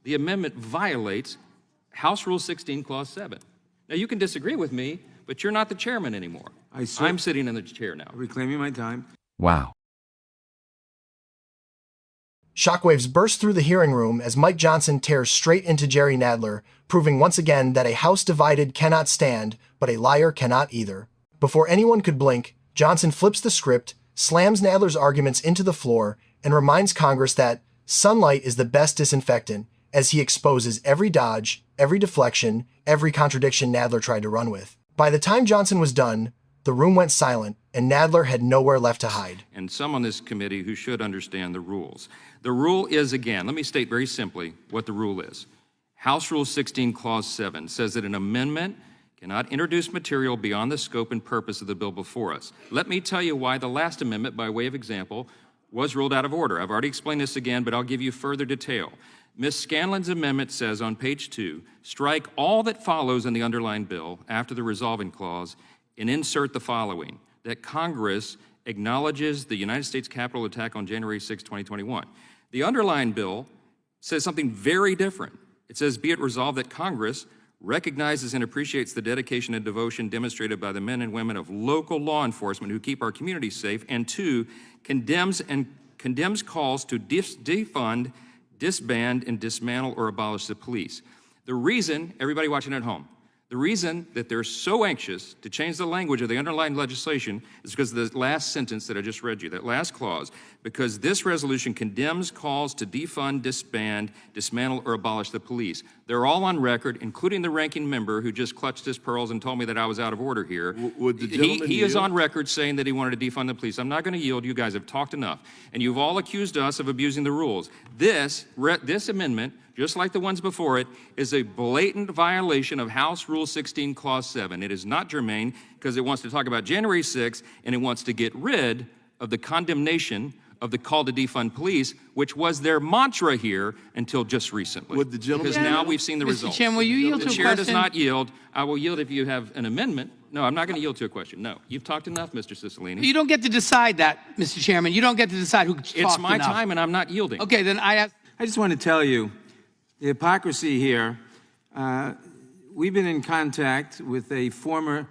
the amendment violates House Rule 16, Clause 7. Now, you can disagree with me, but you're not the chairman anymore. I'm sitting in the chair now. Reclaiming my time. Wow. Shockwaves burst through the hearing room as Mike Johnson tears straight into Jerry Nadler, proving once again that a house divided cannot stand, but a liar cannot either. Before anyone could blink, Johnson flips the script, slams Nadler's arguments into the floor, and reminds Congress that sunlight is the best disinfectant, as he exposes every dodge, every deflection, every contradiction Nadler tried to run with. By the time Johnson was done, the room went silent, and Nadler had nowhere left to hide. And some on this committee who should understand the rules. The rule is, again, let me state very simply what the rule is. House Rule 16, Clause 7 says that an amendment cannot introduce material beyond the scope and purpose of the bill before us. Let me tell you why the last amendment, by way of example, was ruled out of order. I've already explained this again, but I'll give you further detail. Ms. Scanlon's amendment says on page 2, strike all that follows in the underlying bill after the resolving clause and insert the following, that Congress acknowledges the United States Capitol attack on January 6, 2021. The underlying bill says something very different. It says, be it resolved that Congress recognizes and appreciates the dedication and devotion demonstrated by the men and women of local law enforcement who keep our communities safe, and 2, condemns calls to defund, disband, and dismantle or abolish the police. The reason, everybody watching at home, the reason that they're so anxious to change the language of the underlying legislation is because of the last sentence that I just read you, that last clause, because this resolution condemns calls to defund, disband, dismantle, or abolish the police. They're all on record, including the ranking member who just clutched his pearls and told me that I was out of order here. Would the gentleman he is on record saying that he wanted to defund the police. I'm not going to yield. You guys have talked enough. And you've all accused us of abusing the rules. This amendment, just like the ones before it, is a blatant violation of House Rule 16, Clause 7. It is not germane because it wants to talk about January 6th, and it wants to get rid of the condemnation of the call to defund police, which was their mantra here until just recently. Would the gentleman... Because now we've seen the results. Mr. Chairman, will you yield to a question? The chair does not yield. I will yield if you have an amendment. No, I'm not going to yield to a question. No. You've talked enough, Mr. Cicilline. You don't get to decide that, Mr. Chairman. You don't get to decide who talked enough. It's my time, and I'm not yielding. Okay, then I just want to tell you, the hypocrisy here, we've been in contact with a former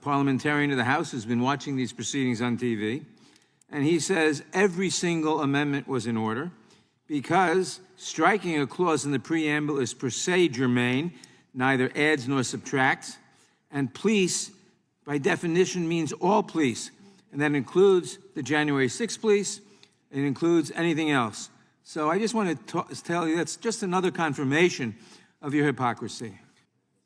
parliamentarian of the House who's been watching these proceedings on TV, and he says every single amendment was in order because striking a clause in the preamble is per se germane, neither adds nor subtracts, and police, by definition, means all police, and that includes the January 6th police, it includes anything else. So I just want to tell you that's just another confirmation of your hypocrisy.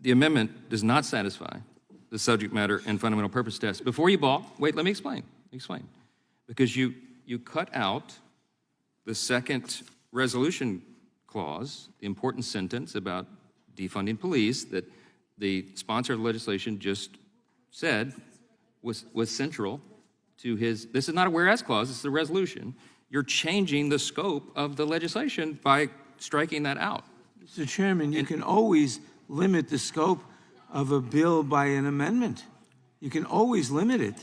The amendment does not satisfy the subject matter and fundamental purpose test. Before you balk, wait, let me explain. Because you cut out the second resolution clause, the important sentence about defunding police that the sponsor of the legislation just said was central to his, this is not a whereas clause, it's the resolution. You're changing the scope of the legislation by striking that out. Mr. Chairman, you can always limit the scope of a bill by an amendment. You can always limit it.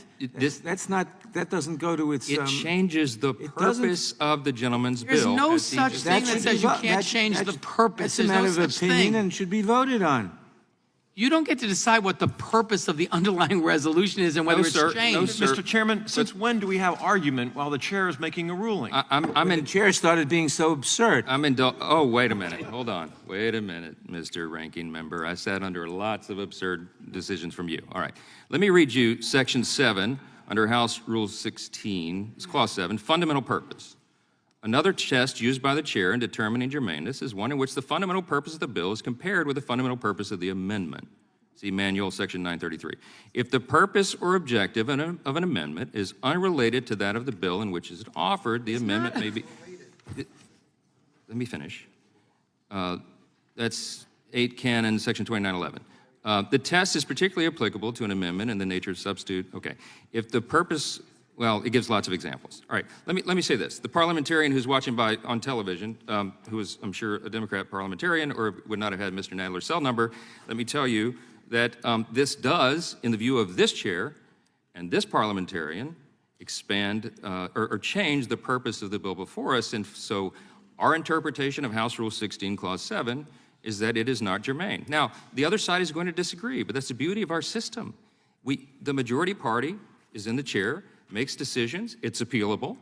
That doesn't go to its... It changes the purpose of the gentleman's bill. There's no such thing that says you can't change the purpose. That's a matter of opinion and should be voted on. You don't get to decide what the purpose of the underlying resolution is and whether it's changed. Mr. Chairman, since when do we have argument while the chair is making a ruling? The chair started being so absurd. Oh, wait a minute. Hold on. Wait a minute, Mr. Ranking Member. I sat under lots of absurd decisions from you. All right. Let me read you Section 7 under House Rule 16. It's Clause 7, fundamental purpose. Another test used by the chair in determining germaneness is one in which the fundamental purpose of the bill is compared with the fundamental purpose of the amendment. See Manual Section 933. If the purpose or objective of an amendment is unrelated to that of the bill in which it is offered, the amendment may be... Let me finish. That's 8 Canon Section 2911. The test is particularly applicable to an amendment in the nature of substitute. Okay. If the purpose... Well, it gives lots of examples. All right, let me say this. The parliamentarian who's watching on television, who is, I'm sure, a Democrat parliamentarian or would not have had Mr. Nadler's cell number, let me tell you that this does, in the view of this chair and this parliamentarian, expand or change the purpose of the bill before us. And so Our interpretation of House Rule 16, Clause 7, is that it is not germane. Now, the other side is going to disagree, but that's the beauty of our system. The majority party is in the chair, makes decisions, it's appealable,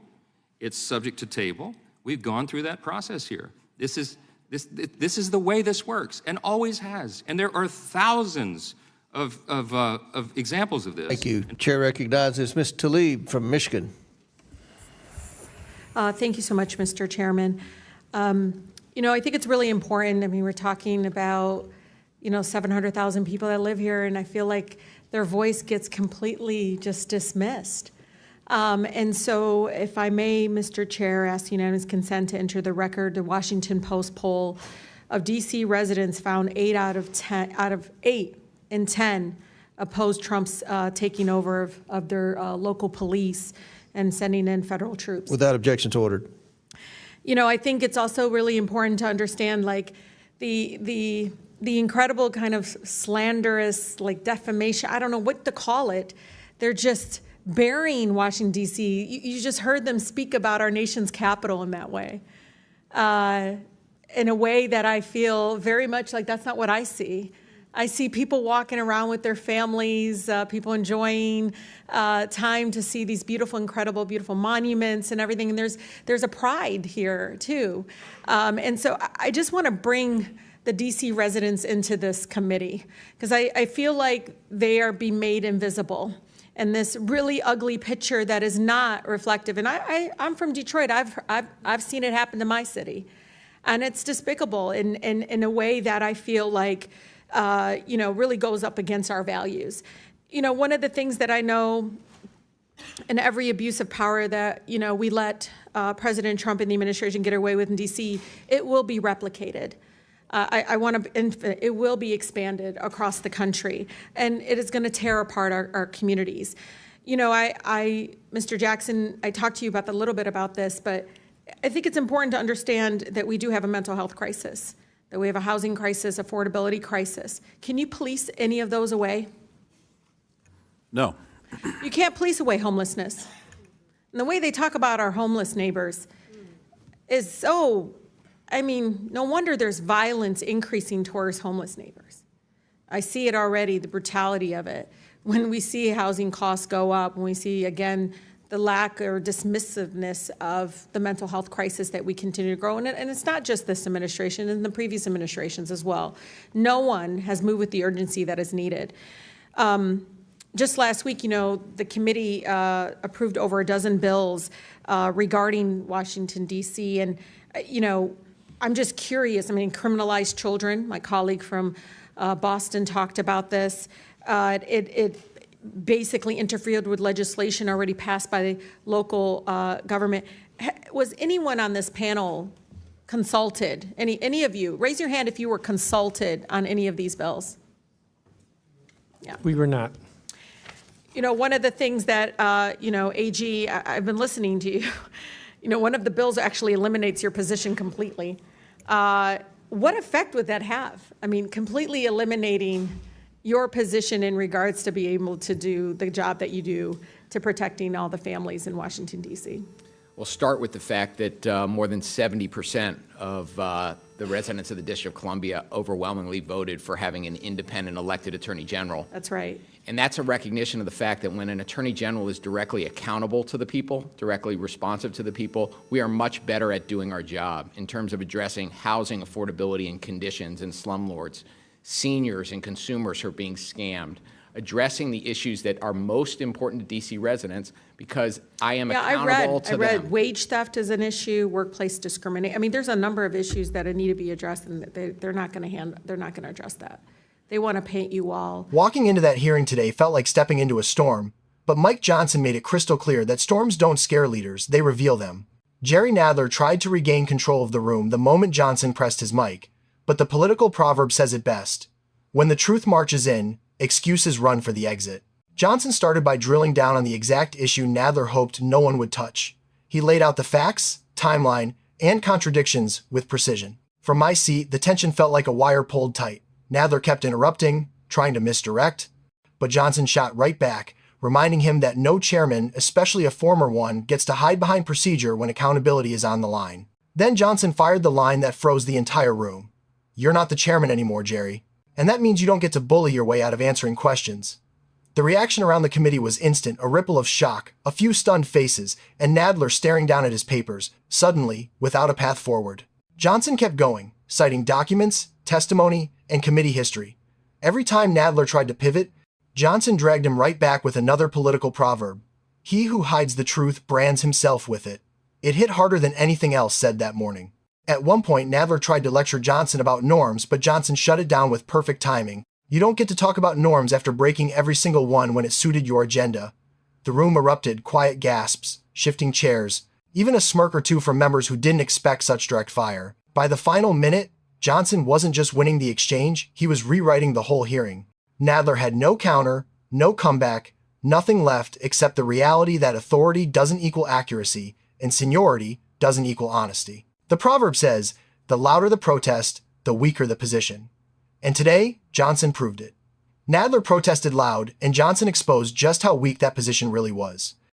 it's subject to table. We've gone through that process here. This is the way this works, and always has. And there are thousands of examples of this. Thank you. Chair recognizes Ms. Tlaib from Michigan. Thank you so much, Mr. Chairman. I think it's really important. I mean, we're talking about, 700,000 people that live here, and I feel like their voice gets completely just dismissed. And so, if I may, Mr. Chair, ask unanimous consent to enter the record. The Washington Post poll of D.C. residents found 8 out of 8 in 10 opposed Trump's taking over of their local police and sending in federal troops. Without objections ordered. I think it's also really important to understand, like, the incredible kind of slanderous, like, defamation. I don't know what to call it. They're just burying Washington, D.C. You just heard them speak about our nation's capital in that way, in a way that I feel very much like that's not what I see. I see people walking around with their families, people enjoying time to see these beautiful, incredible, beautiful monuments and everything. And there's a pride here, too. And so I just want to bring the D.C. residents into this committee, because I feel like they are being made invisible. And this really ugly picture that is not reflective. And I'm from Detroit. I've seen it happen to my city. And it's despicable in a way that I feel like really goes up against our values. One of the things that I know in every abuse of power that, we let President Trump and the administration get away with in D.C., it will be replicated. It will be expanded across the country, and it is going to tear apart our communities. Mr. Jackson, I talked to you about a little bit about this, but I think it's important to understand that we do have a mental health crisis, that we have a housing crisis, affordability crisis. Can you police any of those away? No. You can't police away homelessness. And the way they talk about our homeless neighbors is so, no wonder there's violence increasing towards homeless neighbors. I see it already, the brutality of it. When we see housing costs go up, when we see, again, the lack or dismissiveness of the mental health crisis that we continue to grow. And it's not just this administration, and the previous administrations as well. No one has moved with the urgency that is needed. Just last week, the committee approved over a dozen bills regarding Washington, D.C. And, I'm just curious. Criminalize children. My colleague from Boston talked about this. It basically interfered with legislation already passed by the local government. Was anyone on this panel consulted? Any of you? Raise your hand if you were consulted on any of these bills. Yeah. We were not. One of the things that, AG, I've been listening to you. One of the bills actually eliminates your position completely. What effect would that have? Completely eliminating your position in regards to be able to do the job that you do to protecting all the families in Washington, D.C.? We'll start with the fact that more than 70% of the residents of the District of Columbia overwhelmingly voted for having an independent elected attorney general. That's right. And that's a recognition of the fact that when an attorney general is directly accountable to the people, directly responsive to the people, we are much better at doing our job in terms of addressing housing affordability and conditions in slumlords, seniors and consumers who are being scammed, addressing the issues that are most important to D.C. residents, because I am accountable to them. I read wage theft is an issue, workplace discrimination. There's a number of issues that need to be addressed, and they're not going to address that. They want to paint you all. Walking into that hearing today felt like stepping into a storm, but Mike Johnson made it crystal clear that storms don't scare leaders, they reveal them. Jerry Nadler tried to regain control of the room the moment Johnson pressed his mic, but the political proverb says it best. When the truth marches in, excuses run for the exit. Johnson started by drilling down on the exact issue Nadler hoped no one would touch. He laid out the facts, timeline, and contradictions with precision. From my seat, the tension felt like a wire pulled tight. Nadler kept interrupting, trying to misdirect, but Johnson shot right back, reminding him that no chairman, especially a former one, gets to hide behind procedure when accountability is on the line. Then Johnson fired the line that froze the entire room. "You're not the chairman anymore, Jerry. And that means you don't get to bully your way out of answering questions." The reaction around the committee was instant, a ripple of shock, a few stunned faces, and Nadler staring down at his papers, suddenly, without a path forward. Johnson kept going, citing documents, testimony, and committee history. Every time Nadler tried to pivot, Johnson dragged him right back with another political proverb. "He who hides the truth brands himself with it." It hit harder than anything else said that morning. At one point, Nadler tried to lecture Johnson about norms, but Johnson shut it down with perfect timing. "You don't get to talk about norms after breaking every single one when it suited your agenda." The room erupted, quiet gasps, shifting chairs, even a smirk or two from members who didn't expect such direct fire. By the final minute, Johnson wasn't just winning the exchange, he was rewriting the whole hearing. Nadler had no counter, no comeback, nothing left except the reality that authority doesn't equal accuracy, and seniority doesn't equal honesty. The proverb says, "The louder the protest, the weaker the position." And today, Johnson proved it. Nadler protested loud, and Johnson exposed just how weak that position really was.